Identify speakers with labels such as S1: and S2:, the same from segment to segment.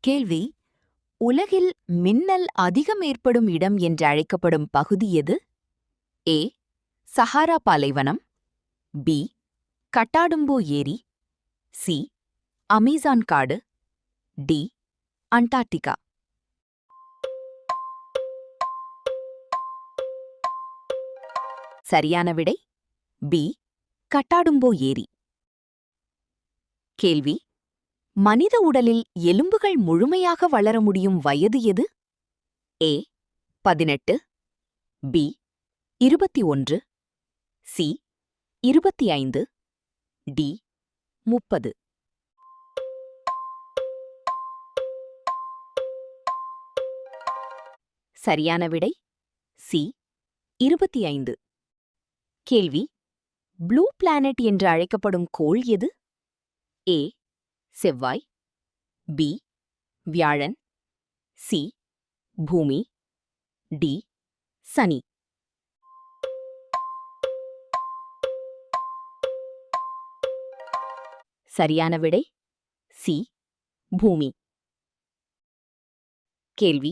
S1: கேள்வி: உலகில் மின்னல் அதிகம் ஏற்படும் இடம் என்று அழைக்கப்படும் பகுதி எது? ஏ. சஹாரா பாலைவனம். பி. கட்டாடும்போ ஏரி. சி. அமேசான் காடு. டி. அண்டார்டிகா. சரியான விடை பி. கட்டாடும்போ ஏரி. கேள்வி: மனித உடலில் எலும்புகள் முழுமையாக வளர முடியும் வயது எது? ஏ. 18. பி. 21. சி. 25. டி. 30. சரியான விடை சி. 25. கேள்வி: ப்ளூ பிளானட் என்று அழைக்கப்படும் கோள் எது? ஏ. செவ்வாய். பி. வியாழன். சி. பூமி. டி. சனி. சரியான விடை சி. பூமி. கேள்வி: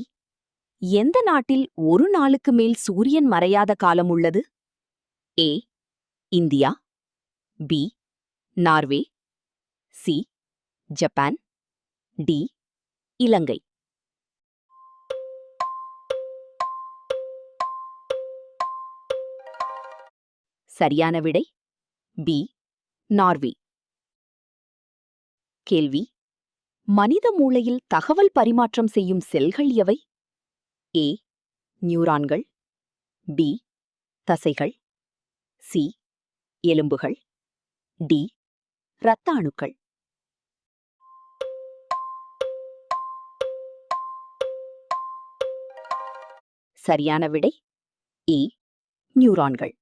S1: எந்த நாட்டில் ஒரு நாளுக்கு மேல் சூரியன் மறையாத காலம் உள்ளது? A. India. B. Norway. C. Japan. D. Ilangai. சரியான விடை பி. நார்வே. கேள்வி: மனித மூளையில் தகவல் பரிமாற்றம் செய்யும் செல்கள் எவை? ஏ. நியூரான்கள். பி. தசைகள். சி. எலும்புகள். டி. இரத்த அணுக்கள். சரியான விடை ஏ. நியூரான்கள்.